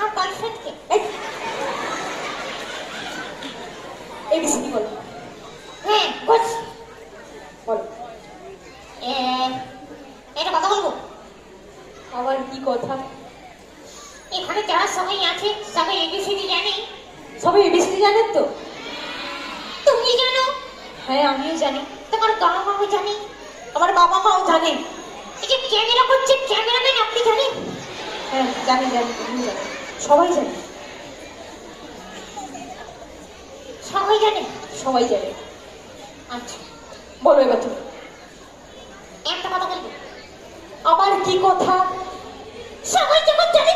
আমার গার্লফ্রেন্ডকে। এবিসিডি বলো। হ্যাঁ বলছি। বলো। এটা কথা বলবো। আবার কি কথা? এখানে যারা সবাই আছে সবাই এবিসিডি জানে। সবাই এবিসিডি জানেন তো? তুমি জানো? হ্যাঁ আমিও জানি। তোমার বাবা মাও জানে। আমার বাবা মাও জানে। এই যে ক্যামেরা করছে ক্যামেরাম্যান আপনি জানেন? হ্যাঁ জানি জানি, তুমিও জানো, সবাই জানে। সবাই জানে। সবাই জানে। আচ্ছা বলো এবার তুমি। একটা কথা বলবো। আবার কি কথা? সবাই যখন জানে